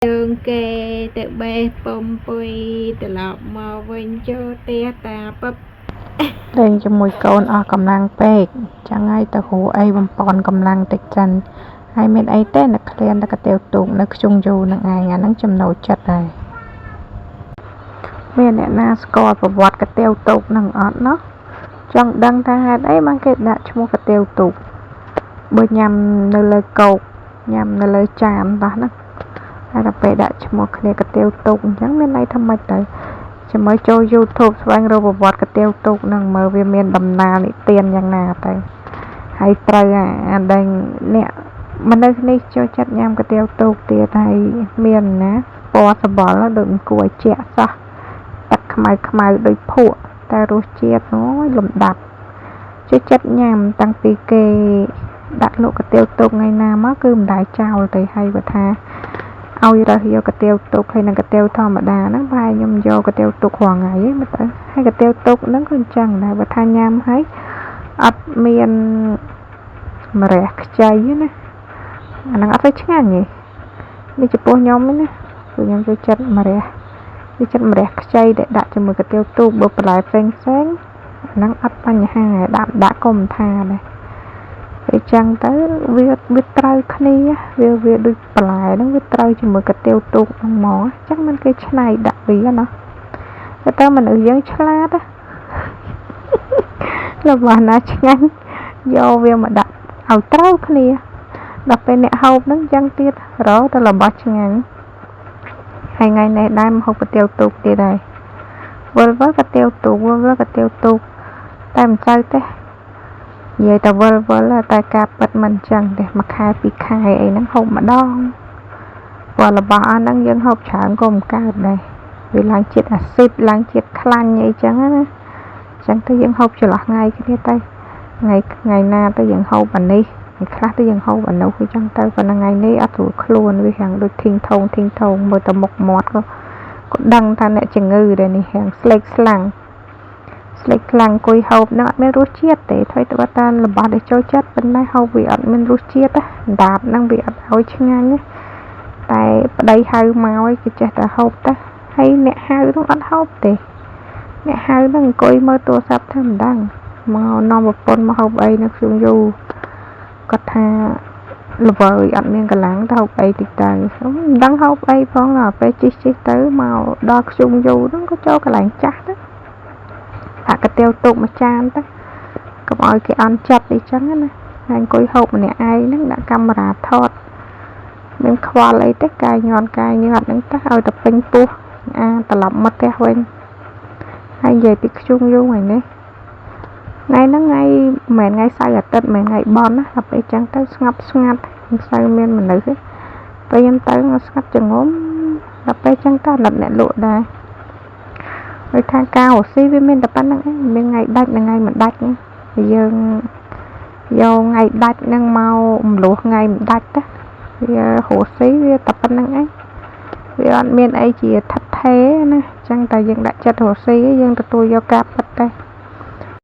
យើងគេទៅបេះពុំពុយត្រឡប់មកវិញចូលផ្ទះតាពឹបលេងជាមួយកូនអស់កម្លាំងពេកចាំងហើយទៅគ្រូអីបំពន់កម្លាំងតិចចិនហើយមានអីទេនឹកឃ្លានតែកាទៀវទូកនៅខ្ជុងយូរនឹងឯងអាហ្នឹងចំណូលចិត្តដែរមានអ្នកណាស្គាល់ប្រវត្តិកាទៀវទូកនឹងអត់ណោះចង់ដឹងថាហេតុអីបានគេដាក់ឈ្មោះកាទៀវទូកបើញ៉ាំនៅលើកោកញ៉ាំនៅលើចានតោះណាហើយដល់ពេលដាក់ឈ្មោះគ្នាកាទៀវទូកអញ្ចឹងមានន័យថាម៉េចទៅចាំមើលចូល YouTube ស្វែងរកប្រវត្តិកាទៀវទូកនឹងមើលវាមានដំណើរនិទានយ៉ាងណាទៅហើយត្រូវអាដែលអ្នកមនុស្សនេះចូលចិត្តញ៉ាំកាទៀវទូកទៀតហើយមានណាពណ៌សបល់ដូចមិនគួរឲ្យជាក់សោះទឹកខ្មៅដូចភក់តែរសជាតិអូយលំដាប់ចូលចិត្តញ៉ាំតាំងពីគេដាក់លក់កាទៀវទូកថ្ងៃណាមកគឺមិនដែលចោលទេហើយបើថាឲ្យរើសយកកាទៀវទូកហើយនឹងកាទៀវធម្មតាហ្នឹងប្រហែលខ្ញុំយកកាទៀវទូករាល់ថ្ងៃហ្នឹងមើលទៅហើយកាទៀវទូកហ្នឹងក៏អញ្ចឹងដែរបើថាញ៉ាំហើយអត់មានម្រះខ្ចីណាអាហ្នឹងអត់ទៅឆ្ងាញ់ទេនេះចំពោះខ្ញុំណាព្រោះខ្ញុំចូលចិត្តម្រះខ្ចីដែលដាក់ជាមួយកាទៀវទូកបើបន្លែផ្សេងអាហ្នឹងអត់បញ្ហាដាក់កុំថាដែរអញ្ចឹងទៅវាត្រូវគ្នាវាដូចបន្លែហ្នឹងវាត្រូវជាមួយកាទៀវទូកហ្នឹងហ្មងអញ្ចឹងមិនគេឆ្នៃដាក់វាណាតែមនុស្សយើងឆ្លាតរបស់ណាឆ្ងាញ់យកវាមកដាក់ឲ្យត្រូវគ្នាដល់ពេលអ្នកហូបហ្នឹងអញ្ចឹងទៀតរកទៅរបស់ឆ្ងាញ់ហើយថ្ងៃនេះដែរមកហូបកាទៀវទូកទៀតដែរវិលកាទៀវទូកតែមិនទៅទេនិយាយតែវិលតែការពិតមិនចឹងទេមួយខែពីរខែអីហ្នឹងហូបម្ដងព្រោះរបស់អាហ្នឹងយើងហូបច្រើនក៏មិនកើតដែរវាឡើងជាតិអាស៊ីតឡើងជាតិខ្លាញ់អីចឹងណាអញ្ចឹងទៅយើងហូបចន្លោះថ្ងៃគ្នាទៅថ្ងៃណាទៅយើងហូបអានេះថ្ងៃខ្លះទៅយើងហូបអានោះអញ្ចឹងទៅប៉ុន្តែថ្ងៃនេះអត់ស្រួលខ្លួនវាហាងដូចធីងថងមើលទៅមុខមាត់ក៏ដឹងថាអ្នកជំងឺដែរនេះហាងស្លេកខ្លាំងអង្គុយហូបនឹងអត់មានរសជាតិទេថ្មីត្បិតតែរបស់ដែលចូលចិត្តប៉ុន្តែហូបវាអត់មានរសជាតិដាបហ្នឹងវាអត់ឲ្យឆ្ងាញ់តែប្តីហៅមកឲ្យគេចេះតែហូបទៅហើយអ្នកហៅហ្នឹងអត់ហូបទេអ្នកហៅហ្នឹងអង្គុយមើលទូរស័ព្ទធម្មតាមកនាំប្រពន្ធមកហូបអីនៅខ្ញុំយូរគាត់ថាល្វើយអត់មានកម្លាំងទៅហូបអីតិចទៅមិនដឹងហូបអីផងដល់ពេលជិះទៅមកដល់ខ្ញុំយូរហ្នឹងក៏ចូលកន្លែងចាស់ទៅកាទៀវទូកមួយចានទៅកុំឲ្យគេអន់ចិត្តអីចឹងណាហើយអង្គុយហូបម្នាក់ឯងហ្នឹងដាក់កាមេរ៉ាថតមានខ្វល់អីទេកាយញ័រហ្នឹងទៅឲ្យតែពេញពោះត្រឡប់មកផ្ទះវិញហើយនិយាយពីខ្ជុំយូរថ្ងៃនេះថ្ងៃហ្នឹងថ្ងៃមិនថ្ងៃសៅរ៍អាទិត្យមិនថ្ងៃបន់ណាដល់ពេលចឹងទៅស្ងប់ស្ងាត់មិនសូវមានមនុស្សទេពេលខ្ញុំទៅស្ងាត់ចងំដល់ពេលចឹងទៅអ្នកលក់ដែរដោយថាការរស់ស៊ីវាមានតែប៉ុណ្្នឹងឯងមានថ្ងៃដាច់និងថ្ងៃមិនដាច់ទេយើងយកថ្ងៃដាច់ហ្នឹងមកម្លោះថ្ងៃមិនដាច់ទៅវារស់ស៊ីវាតែប៉ុណ្្នឹងឯងវាអត់មានអីជាថិតថេរណាអញ្ចឹងតែយើងដាក់ចិត្តរស់ស៊ីយើងទទួលយកការពិតទៅ